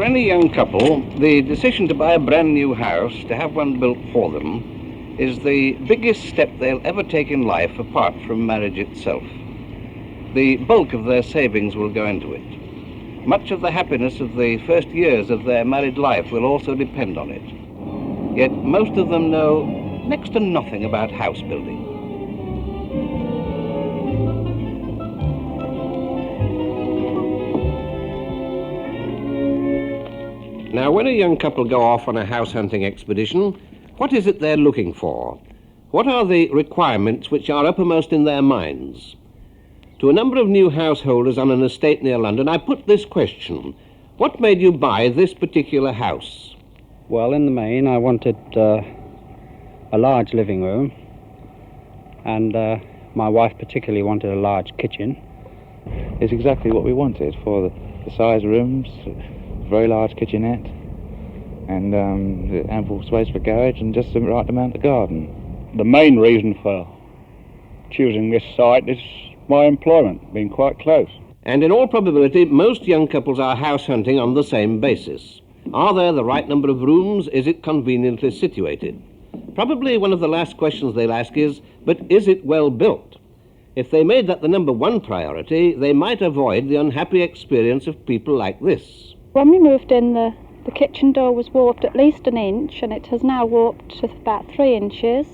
For any young couple, the decision to buy a brand new house, to have one built for them, is the biggest step they'll ever take in life apart from marriage itself. The bulk of their savings will go into it. Much of the happiness of the first years of their married life will also depend on it. Yet most of them know next to nothing about house building. Now, when a young couple go off on a house hunting expedition, what is it they're looking for? What are the requirements which are uppermost in their minds? To a number of new householders on an estate near London, I put this question: what made you buy this particular house? Well, in the main, I wanted a large living room, and my wife particularly wanted a large kitchen. It's exactly what we wanted for the size rooms. Very large kitchenette, and ample space for garage, and just the right amount of garden. The main reason for choosing this site is my employment, being quite close. And in all probability, most young couples are house hunting on the same basis. Are there the right number of rooms? Is it conveniently situated? Probably one of the last questions they'll ask is, but is it well built? If they made that the number one priority, they might avoid the unhappy experience of people like this. When we moved in, the kitchen door was warped at least an inch, and it has now warped to about 3 inches.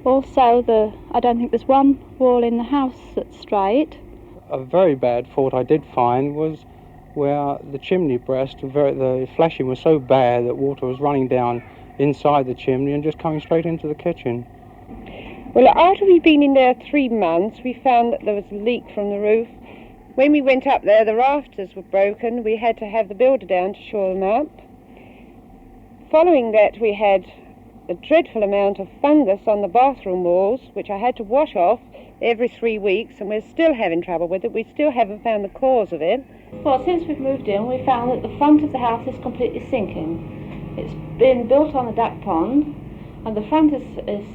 Also, I don't think there's one wall in the house that's straight. A very bad fault I did find was where the chimney breast, the flashing was so bad that water was running down inside the chimney and just coming straight into the kitchen. Well, after we'd been in there 3 months, we found that there was a leak from the roof. When we went up there, the rafters were broken. We had to have the builder down to shore them up. Following that, we had a dreadful amount of fungus on the bathroom walls, which I had to wash off every 3 weeks, and we're still having trouble with it. We still haven't found the cause of it. Well, since we've moved in, we found that the front of the house is completely sinking. It's been built on a duck pond, and the front is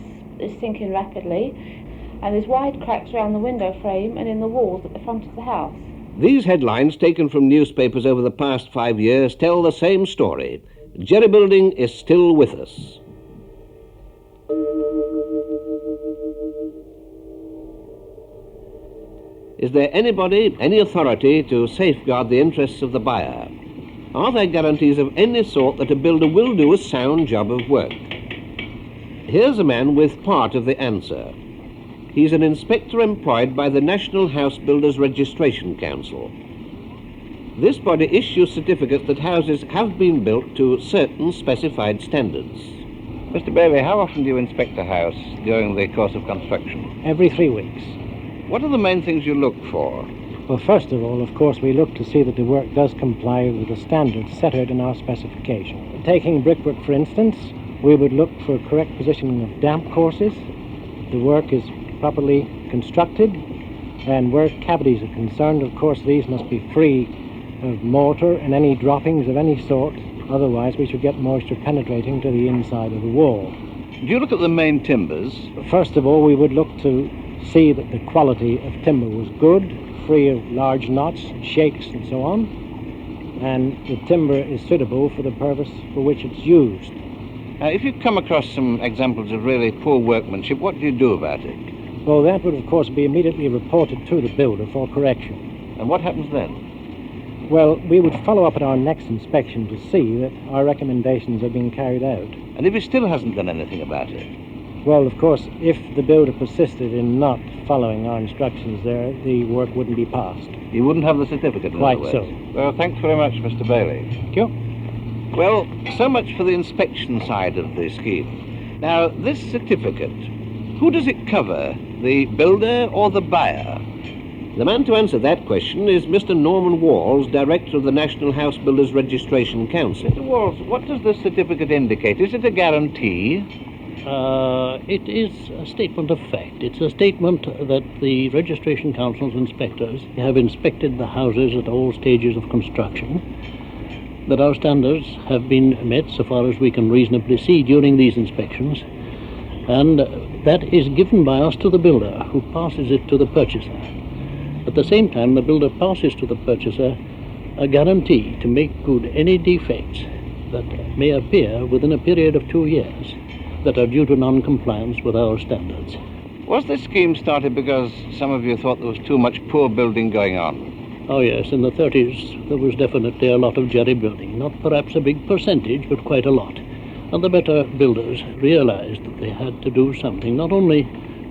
sinking rapidly. And there's wide cracks around the window frame and in the walls at the front of the house. These headlines, taken from newspapers over the past 5 years, tell the same story. Jerry building is still with us. Is there anybody, any authority to safeguard the interests of the buyer? Are there guarantees of any sort that a builder will do a sound job of work? Here's a man with part of the answer. He's an inspector employed by the National Housebuilders Registration Council. This body issues certificates that houses have been built to certain specified standards. Mr. Bailey, how often do you inspect a house during the course of construction? Every 3 weeks. What are the main things you look for? Well, first of all, of course, we look to see that the work does comply with the standards set out in our specification. Taking brickwork, for instance, we would look for correct positioning of damp courses. The work is properly constructed, and where cavities are concerned, of course, these must be free of mortar and any droppings of any sort, otherwise we should get moisture penetrating to the inside of the wall. Do you look at the main timbers? First of all, we would look to see that the quality of timber was good, free of large knots, shakes and so on, and the timber is suitable for the purpose for which it's used. If you come across some examples of really poor workmanship, what do you do about it? Well, that would, of course, be immediately reported to the builder for correction. And what happens then? Well, we would follow up at our next inspection to see that our recommendations are being carried out. And if he still hasn't done anything about it? Well, of course, if the builder persisted in not following our instructions there, the work wouldn't be passed. He wouldn't have the certificate, in Quite other so. words. Well, thanks very much, Mr. Bailey. Thank you. Well, so much for the inspection side of the scheme. Now, this certificate, who does it cover? The builder or the buyer? The man to answer that question is Mr. Norman Walls, Director of the National Housebuilders Registration Council. Mr. Walls, what does this certificate indicate? Is it a guarantee? It is a statement of fact. It's a statement that the Registration Council's inspectors have inspected the houses at all stages of construction, that our standards have been met so far as we can reasonably see during these inspections, and that is given by us to the builder, who passes it to the purchaser. At the same time, the builder passes to the purchaser a guarantee to make good any defects that may appear within a period of 2 years that are due to non-compliance with our standards. Was this scheme started because some of you thought there was too much poor building going on? Oh yes, in the 30s there was definitely a lot of jerry building, not perhaps a big percentage, but quite a lot. And the better builders realized that they had to do something, not only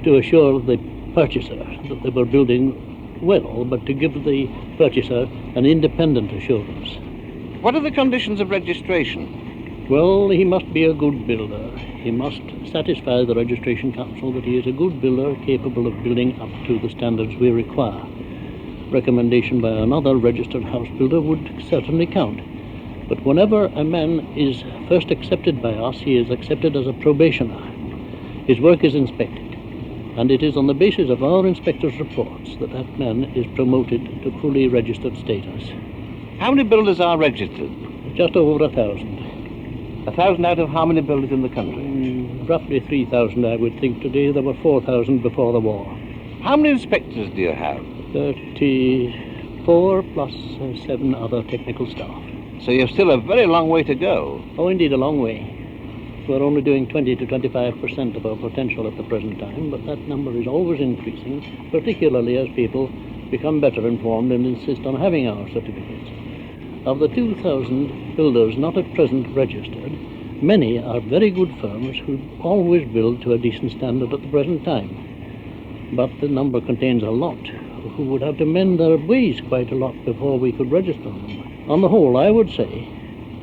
to assure the purchaser that they were building well, but to give the purchaser an independent assurance. What are the conditions of registration? Well, he must be a good builder. He must satisfy the Registration Council that he is a good builder capable of building up to the standards we require. Recommendation by another registered house builder would certainly count. But whenever a man is first accepted by us, he is accepted as a probationer. His work is inspected, and it is on the basis of our inspectors' reports that that man is promoted to fully registered status. How many builders are registered? Just over 1,000. 1,000 out of how many builders in the country? Roughly 3,000, I would think. Today there were 4,000 before the war. How many inspectors do you have? 34 plus 7 other technical staff. So you've still a very long way to go. Oh, indeed, a long way. We're only doing 20 to 25% of our potential at the present time, but that number is always increasing, particularly as people become better informed and insist on having our certificates. Of the 2,000 builders not at present registered, many are very good firms who always build to a decent standard at the present time. But the number contains a lot who would have to mend their ways quite a lot before we could register them. On the whole, I would say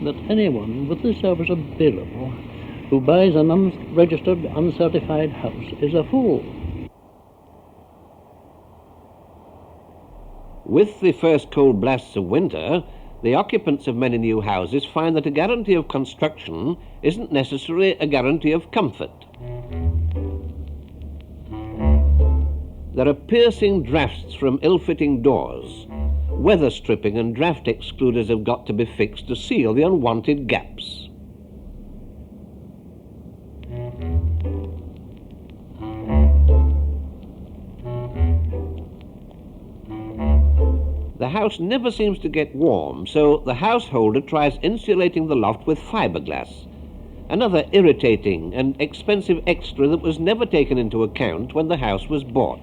that anyone with the service available who buys an unregistered, uncertified house is a fool. With the first cold blasts of winter, the occupants of many new houses find that a guarantee of construction isn't necessarily a guarantee of comfort. There are piercing drafts from ill-fitting doors. Weather stripping and draft excluders have got to be fixed to seal the unwanted gaps. The house never seems to get warm, so the householder tries insulating the loft with fiberglass, another irritating and expensive extra that was never taken into account when the house was bought.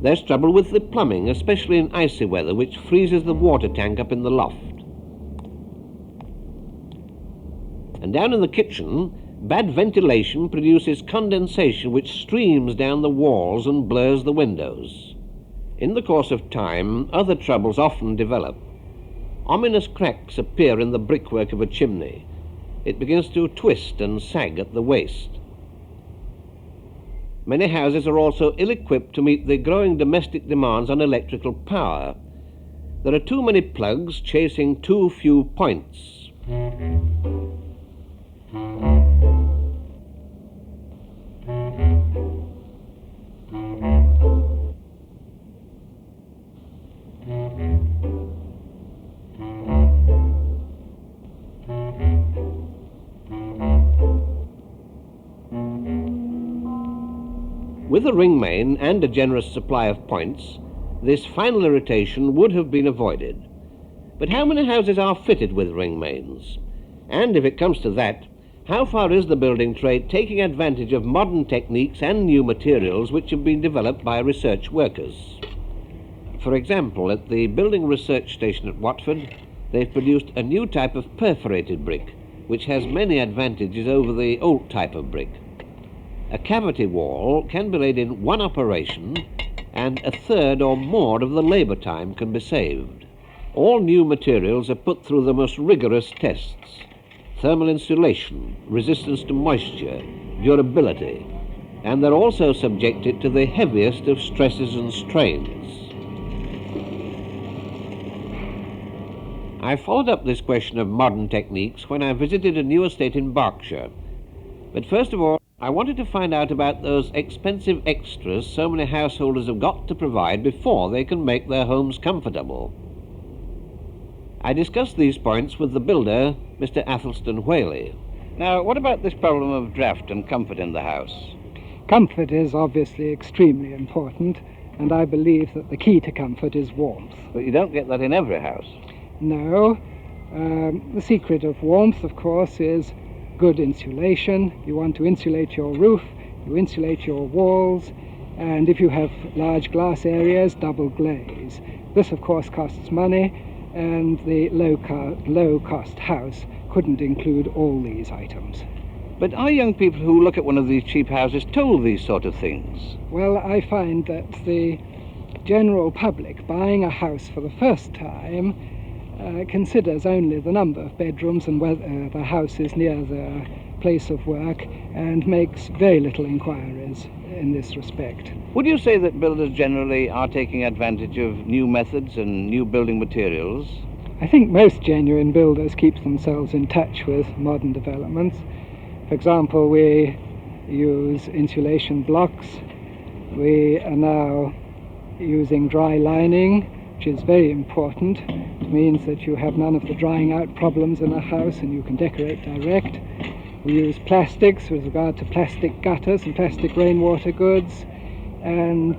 There's trouble with the plumbing, especially in icy weather, which freezes the water tank up in the loft. And down in the kitchen, bad ventilation produces condensation which streams down the walls and blurs the windows. In the course of time, other troubles often develop. Ominous cracks appear in the brickwork of a chimney. It begins to twist and sag at the waist. Many houses are also ill-equipped to meet the growing domestic demands on electrical power. There are too many plugs chasing too few points. With a ring main and a generous supply of points, this final irritation would have been avoided. But how many houses are fitted with ring mains? And if it comes to that, how far is the building trade taking advantage of modern techniques and new materials which have been developed by research workers? For example, at the Building Research Station at Watford, they've produced a new type of perforated brick, which has many advantages over the old type of brick. A cavity wall can be laid in one operation, and a third or more of the labour time can be saved. All new materials are put through the most rigorous tests: thermal insulation, resistance to moisture, durability, and they're also subjected to the heaviest of stresses and strains. I followed up this question of modern techniques when I visited a new estate in Berkshire. But first of all, I wanted to find out about those expensive extras so many householders have got to provide before they can make their homes comfortable. I discussed these points with the builder, Mr. Athelstan Whaley. Now, what about this problem of draught and comfort in the house? Comfort is obviously extremely important, and I believe that the key to comfort is warmth. But you don't get that in every house. No. The secret of warmth, of course, is good insulation. You want to insulate your roof, you insulate your walls, and if you have large glass areas, double glaze. This, of course, costs money, and the low-cost house couldn't include all these items. But are young people who look at one of these cheap houses told these sort of things? Well, I find that the general public buying a house for the first time considers only the number of bedrooms and whether the house is near their place of work, and makes very little inquiries in this respect. Would you say that builders generally are taking advantage of new methods and new building materials? I think most genuine builders keep themselves in touch with modern developments. For example, we use insulation blocks. We are now using dry lining, which is very important. It means that you have none of the drying out problems in a house and you can decorate direct. We use plastics with regard to plastic gutters and plastic rainwater goods, and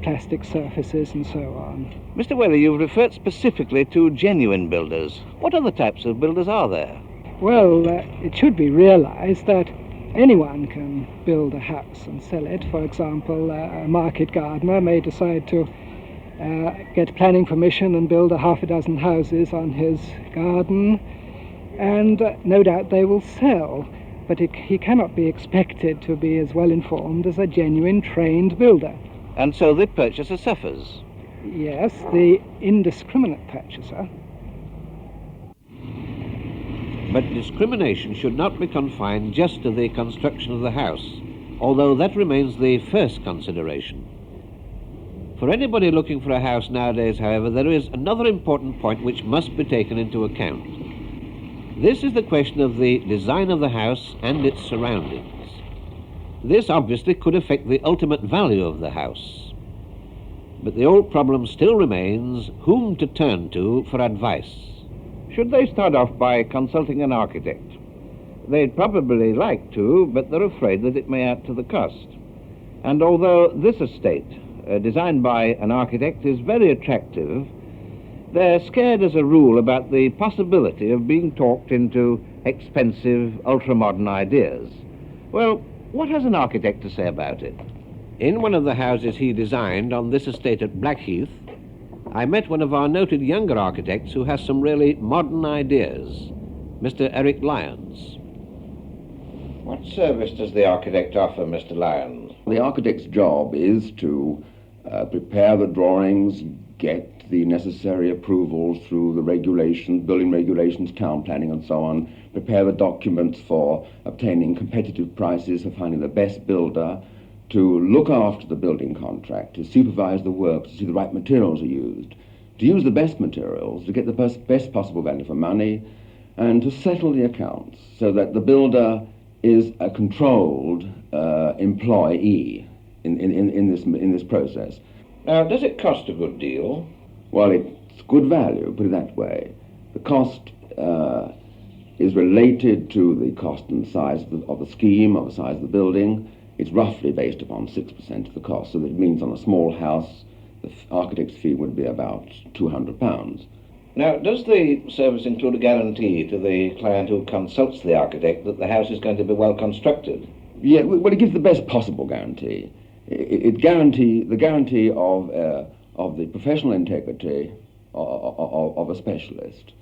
plastic surfaces and so on. Mr. Whaley, you've referred specifically to genuine builders. What other types of builders are there? Well, it should be realized that anyone can build a house and sell it. For example, a market gardener may decide to get planning permission and build half a dozen houses on his garden, and no doubt they will sell, but he cannot be expected to be as well informed as a genuine trained builder. And so the purchaser suffers? Yes, the indiscriminate purchaser. But discrimination should not be confined just to the construction of the house, although that remains the first consideration. For anybody looking for a house nowadays, however, there is another important point which must be taken into account. This is the question of the design of the house and its surroundings. This obviously could affect the ultimate value of the house. But the old problem still remains whom to turn to for advice. Should they start off by consulting an architect? They'd probably like to, but they're afraid that it may add to the cost. And although this estate, designed by an architect, is very attractive, they're scared as a rule about the possibility of being talked into expensive, ultra-modern ideas. Well, what has an architect to say about it? In one of the houses he designed on this estate at Blackheath, I met one of our noted younger architects who has some really modern ideas, Mr. Eric Lyons. What service does the architect offer, Mr. Lyons? The architect's job is to prepare the drawings, get the necessary approvals through the regulations, building regulations, town planning and so on, prepare the documents for obtaining competitive prices, for finding the best builder, to look after the building contract, to supervise the work, to see the right materials are used, to use the best materials, to get the best possible value for money, and to settle the accounts so that the builder is a controlled employee in this process. Now, does it cost a good deal? Well, it's good value, put it that way. The cost is related to the cost and size of the scheme, of the size of the building. It's roughly based upon 6% of the cost, so that it means on a small house, the architect's fee would be about £200. Now, does the service include a guarantee to the client who consults the architect that the house is going to be well constructed? Yeah, well, it gives the best possible guarantee. It guarantees the guarantee of the professional integrity of a specialist.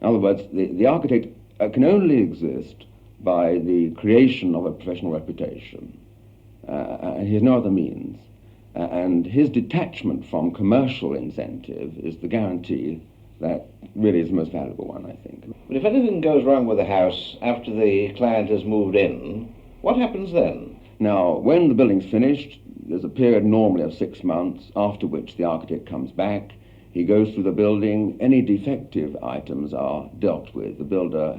In other words, the architect can only exist by the creation of a professional reputation. And he has no other means. And his detachment from commercial incentive is the guarantee that really is the most valuable one, I think. But if anything goes wrong with the house after the client has moved in, what happens then? Now, when the building's finished, there's a period normally of 6 months, after which the architect comes back. He goes through the building. Any defective items are dealt with. The builder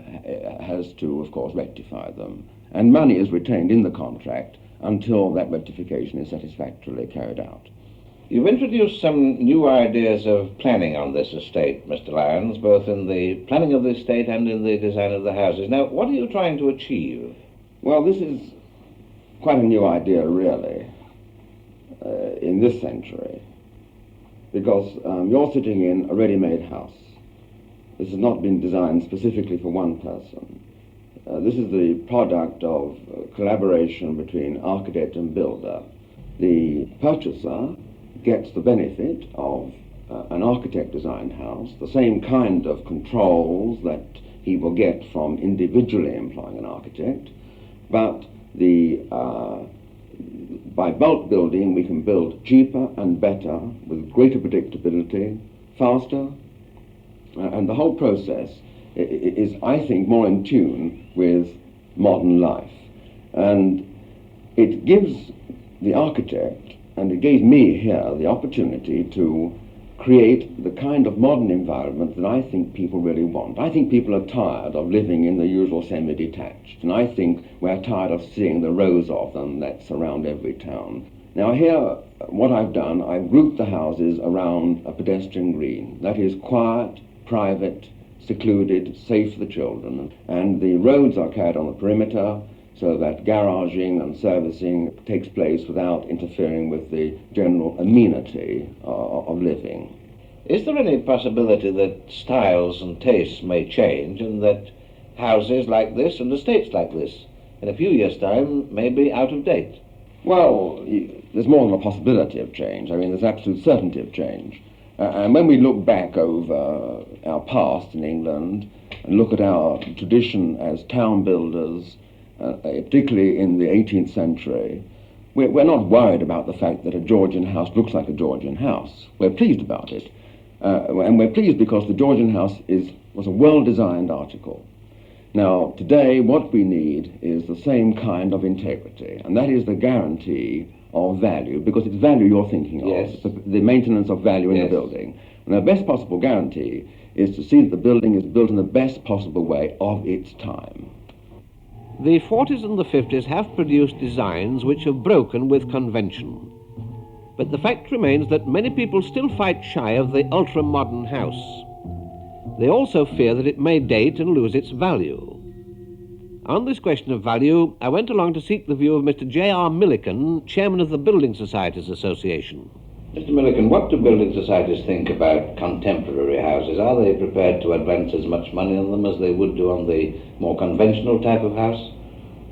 has to, of course, rectify them. And money is retained in the contract until that rectification is satisfactorily carried out. You've introduced some new ideas of planning on this estate, Mr. Lyons, both in the planning of the estate and in the design of the houses. Now, what are you trying to achieve? Well, this is quite a new idea, really, in this century, because you're sitting in a ready-made house. This has not been designed specifically for one person. This is the product of collaboration between architect and builder. The purchaser gets the benefit of an architect-designed house, the same kind of controls that he will get from individually employing an architect, but by bulk building we can build cheaper and better with greater predictability, faster, and the whole process is, I think, more in tune with modern life. And it gives the architect, and it gave me here, the opportunity to create the kind of modern environment that I think people really want. I think people are tired of living in the usual semi-detached, and I think we're tired of seeing the rows of them that surround every town. Now here, what I've done, I've grouped the houses around a pedestrian green. That is quiet, private, secluded, safe for the children, and the roads are carried on the perimeter so that garaging and servicing takes place without interfering with the general amenity of living. Is there any possibility that styles and tastes may change and that houses like this and estates like this in a few years' time may be out of date? Well, there's more than a possibility of change. I mean, there's absolute certainty of change. And when we look back over our past in England and look at our tradition as town builders, particularly in the 18th century, we're not worried about the fact that a Georgian house looks like a Georgian house. We're pleased about it. And we're pleased because the Georgian house was a well-designed article. Now, today, what we need is the same kind of integrity, and that is the guarantee of value, because it's value you're thinking of. Yes. It's the maintenance of value in Yes. the building. And the best possible guarantee is to see that the building is built in the best possible way of its time. The 40s and the 50s have produced designs which have broken with convention. But the fact remains that many people still fight shy of the ultra-modern house. They also fear that it may date and lose its value. On this question of value, I went along to seek the view of Mr. J.R. Millican, chairman of the Building Societies Association. Mr. Millican, what do building societies think about contemporary houses? Are they prepared to advance as much money on them as they would do on the more conventional type of house?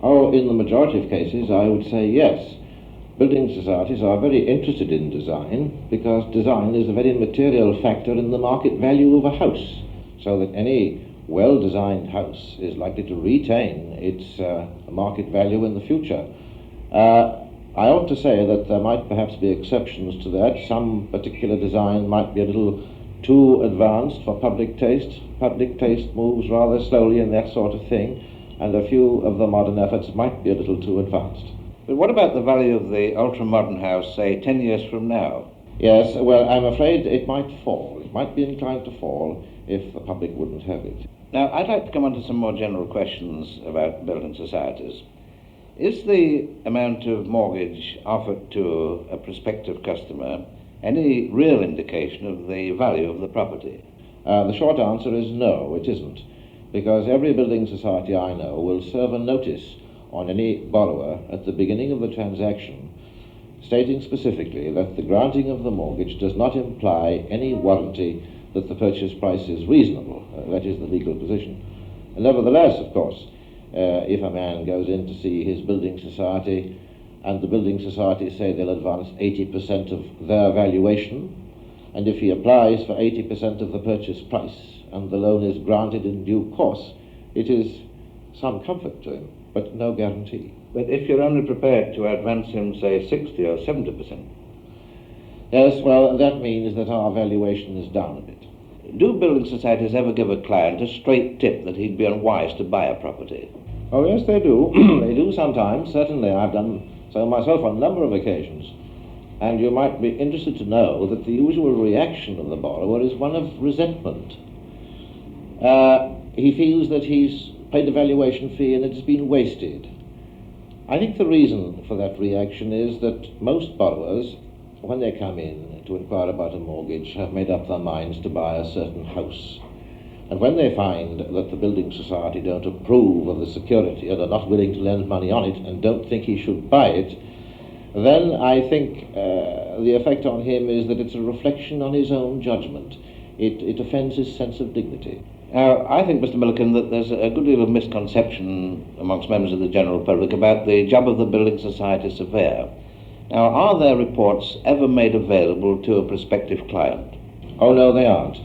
Oh, in the majority of cases, I would say yes. Building societies are very interested in design because design is a very material factor in the market value of a house, so that any well-designed house is likely to retain its market value in the future. I ought to say that there might perhaps be exceptions to that. Some particular design might be a little too advanced for public taste. Public taste moves rather slowly and that sort of thing, and a few of the modern efforts might be a little too advanced. But what about the value of the ultra-modern house, say, 10 years from now? Yes, well, I'm afraid it might fall. It might be inclined to fall if the public wouldn't have it. Now, I'd like to come on to some more general questions about building societies. Is the amount of mortgage offered to a prospective customer any real indication of the value of the property? The short answer is no, it isn't, because every building society I know will serve a notice on any borrower at the beginning of the transaction, stating specifically that the granting of the mortgage does not imply any warranty that the purchase price is reasonable. That is the legal position. And nevertheless, of course, if a man goes in to see his building society and the building society say they'll advance 80% of their valuation, and if he applies for 80% of the purchase price and the loan is granted in due course, it is some comfort to him, but no guarantee. But if you're only prepared to advance him, say, 60 or 70%? Yes, well, that means that our valuation is down a bit. Do building societies ever give a client a straight tip that he'd be unwise to buy a property? Oh, yes, they do. They do sometimes. Certainly, I've done so myself on a number of occasions. And you might be interested to know that the usual reaction of the borrower is one of resentment. He feels that he's paid a valuation fee and it's been wasted. I think the reason for that reaction is that most borrowers, when they come in to inquire about a mortgage, have made up their minds to buy a certain house. And when they find that the building society don't approve of the security and are not willing to lend money on it and don't think he should buy it, then I think the effect on him is that it's a reflection on his own judgment. It offends his sense of dignity. I think, Mr. Millican, that there's a good deal of misconception amongst members of the general public about the job of the building society surveyor. Now, are their reports ever made available to a prospective client? Oh, no, they aren't.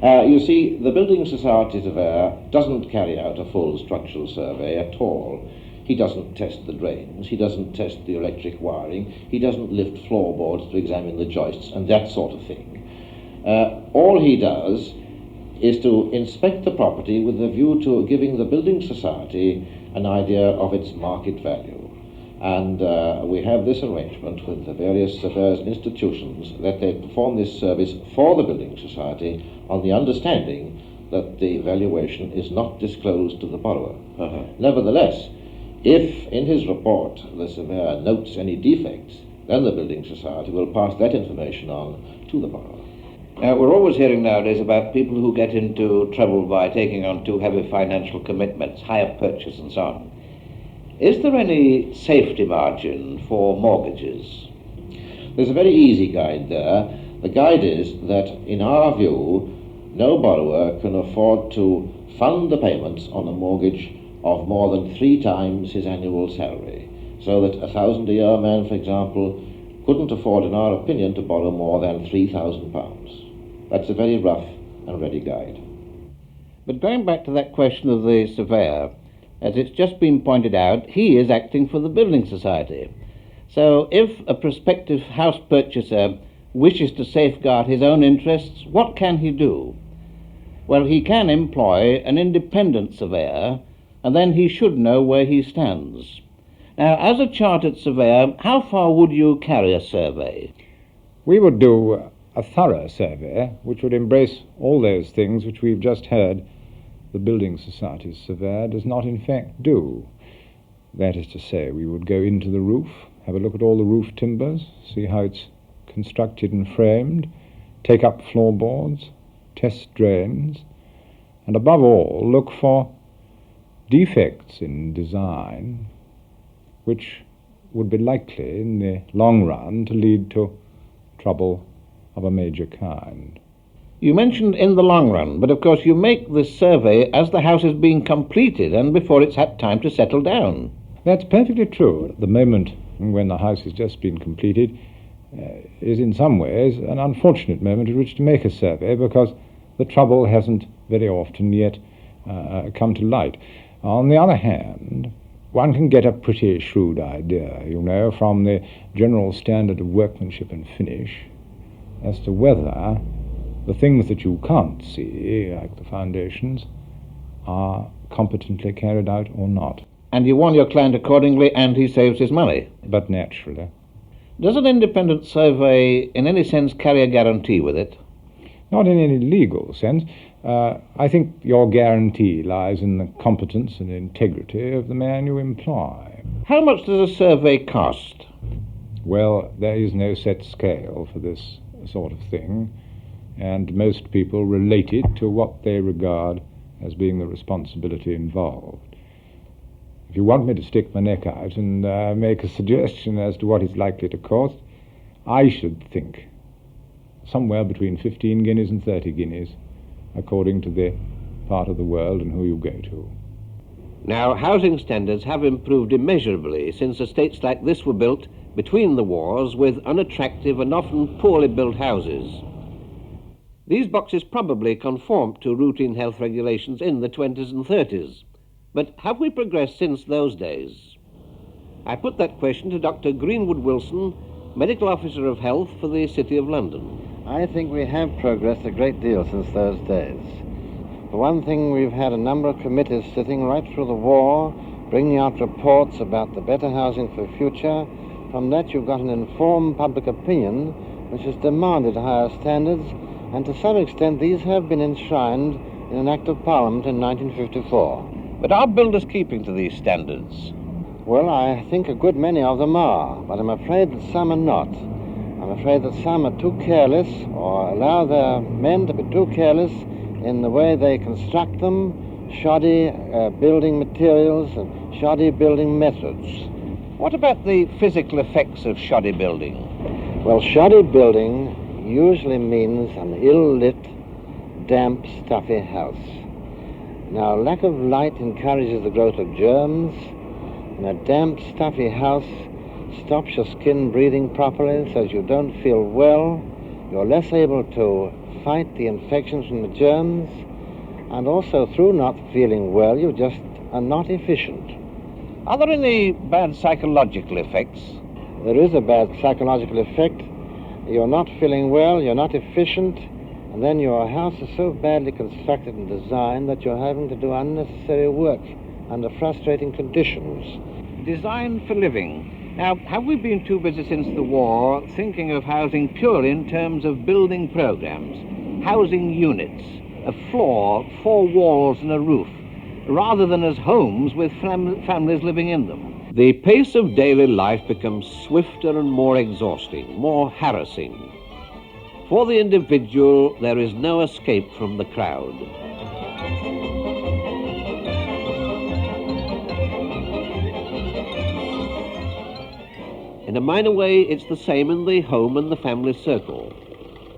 You see, the building society surveyor doesn't carry out a full structural survey at all. He doesn't test the drains, he doesn't test the electric wiring, he doesn't lift floorboards to examine the joists and that sort of thing. All he does is to inspect the property with a view to giving the building society an idea of its market value. And we have this arrangement with the various surveyors and institutions that they perform this service for the building society on the understanding that the valuation is not disclosed to the borrower. Nevertheless, if in his report the surveyor notes any defects, then the building society will pass that information on to the borrower. We're always hearing nowadays about people who get into trouble by taking on too heavy financial commitments, hire purchase and so on. Is there any safety margin for mortgages? There's a very easy guide there. The guide is that, in our view, no borrower can afford to fund the payments on a mortgage of more than 3 times his annual salary. So that a £1,000-a-year man, for example, couldn't afford, in our opinion, to borrow more than £3,000. That's a very rough and ready guide. But going back to that question of the surveyor, as it's just been pointed out, he is acting for the building society. So if a prospective house purchaser wishes to safeguard his own interests, what can he do? Well, he can employ an independent surveyor, and then he should know where he stands. Now, as a chartered surveyor, how far would you carry a survey? We would do a thorough survey, which would embrace all those things which we've just heard the building society's surveyor does not in fact do. That is to say, we would go into the roof, have a look at all the roof timbers, see how it's constructed and framed, take up floorboards, test drains, and above all, look for defects in design which would be likely in the long run to lead to trouble of a major kind. You mentioned in the long run, but of course you make this survey as the house is being completed and before it's had time to settle down. That's perfectly true. At the moment when the house has just been completed is in some ways an unfortunate moment at which to make a survey, because the trouble hasn't very often yet come to light. On the other hand, one can get a pretty shrewd idea, from the general standard of workmanship and finish as to whether the things that you can't see, like the foundations, are competently carried out or not. And you warn your client accordingly, and he saves his money. But naturally. Does an independent survey in any sense carry a guarantee with it? Not in any legal sense. I think your guarantee lies in the competence and integrity of the man you employ. How much does a survey cost? Well, there is no set scale for this sort of thing, and most people relate it to what they regard as being the responsibility involved. If you want me to stick my neck out and make a suggestion as to what it's likely to cost, I should think somewhere between 15 guineas and 30 guineas, according to the part of the world and who you go to. Now, housing standards have improved immeasurably since estates like this were built between the wars with unattractive and often poorly built houses. These boxes probably conformed to routine health regulations in the 20s and 30s. But have we progressed since those days? I put that question to Dr. Greenwood Wilson, Medical Officer of Health for the City of London. I think we have progressed a great deal since those days. For one thing, we've had a number of committees sitting right through the war, bringing out reports about the better housing for the future. From that, you've got an informed public opinion which has demanded higher standards, and to some extent these have been enshrined in an Act of Parliament in 1954. But are builders keeping to these standards? Well, I think a good many of them are, but I'm afraid that some are not. I'm afraid that some are too careless, or allow their men to be too careless in the way they construct them, shoddy building materials and shoddy building methods. What about the physical effects of shoddy building? Well, shoddy building usually means an ill-lit, damp, stuffy house. Now, lack of light encourages the growth of germs, and a damp, stuffy house stops your skin breathing properly, so you don't feel well. You're less able to fight the infections from the germs, and also through not feeling well, you just are not efficient. Are there any bad psychological effects? There is a bad psychological effect. You're not feeling well, you're not efficient, and then your house is so badly constructed and designed that you're having to do unnecessary work under frustrating conditions. Designed for living. Now, have we been too busy since the war thinking of housing purely in terms of building programs, housing units, a floor, 4 walls and a roof, rather than as homes with families living in them? The pace of daily life becomes swifter and more exhausting, more harassing. For the individual, there is no escape from the crowd. In a minor way, it's the same in the home and the family circle.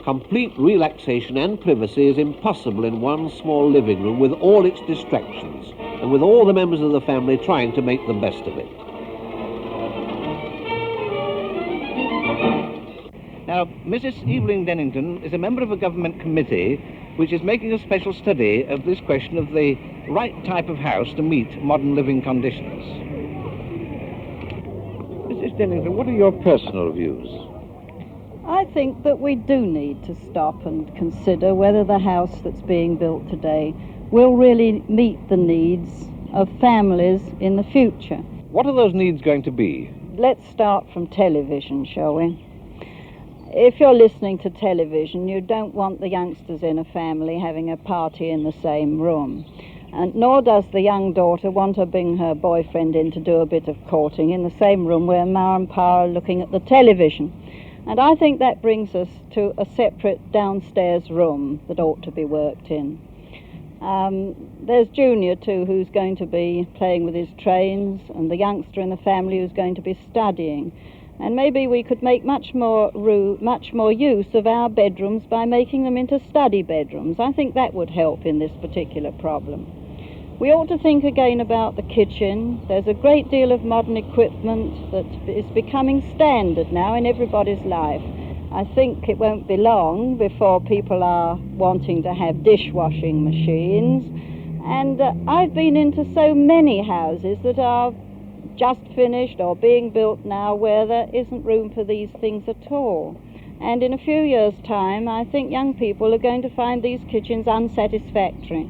Complete relaxation and privacy is impossible in one small living room with all its distractions and with all the members of the family trying to make the best of it. Now, Mrs. Evelyn Dennington is a member of a government committee which is making a special study of this question of the right type of house to meet modern living conditions. Mrs. Dennington, what are your personal views? I think that we do need to stop and consider whether the house that's being built today will really meet the needs of families in the future. What are those needs going to be? Let's start from television, shall we? If you're listening to television, you don't want the youngsters in a family having a party in the same room. And nor does the young daughter want to bring her boyfriend in to do a bit of courting in the same room where Ma and Pa are looking at the television. And I think that brings us to a separate downstairs room that ought to be worked in. There's Junior too, who's going to be playing with his trains, and the youngster in the family who's going to be studying. And maybe we could make much more use of our bedrooms by making them into study bedrooms. I think that would help in this particular problem. We ought to think again about the kitchen. There's a great deal of modern equipment that is becoming standard now in everybody's life. I think it won't be long before people are wanting to have dishwashing machines. And I've been into so many houses that are just finished or being built now where there isn't room for these things at all. And in a few years' time, I think young people are going to find these kitchens unsatisfactory.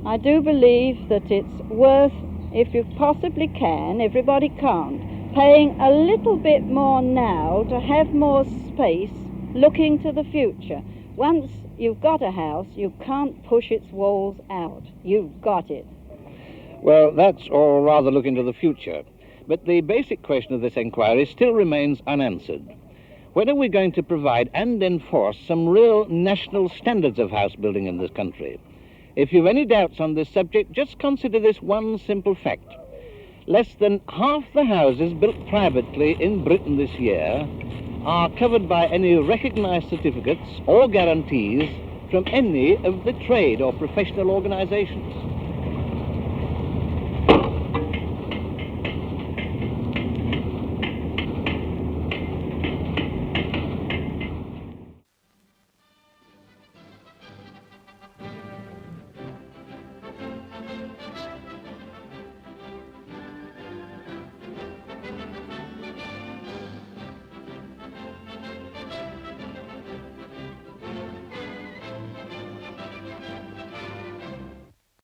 I do believe that it's worth, if you possibly can, everybody can't, paying a little bit more now to have more space looking to the future. Once you've got a house, you can't push its walls out. You've got it. Well, that's all rather looking to the future. But the basic question of this inquiry still remains unanswered. When are we going to provide and enforce some real national standards of house building in this country? If you've any doubts on this subject, just consider this one simple fact. Less than half the houses built privately in Britain this year are covered by any recognised certificates or guarantees from any of the trade or professional organisations.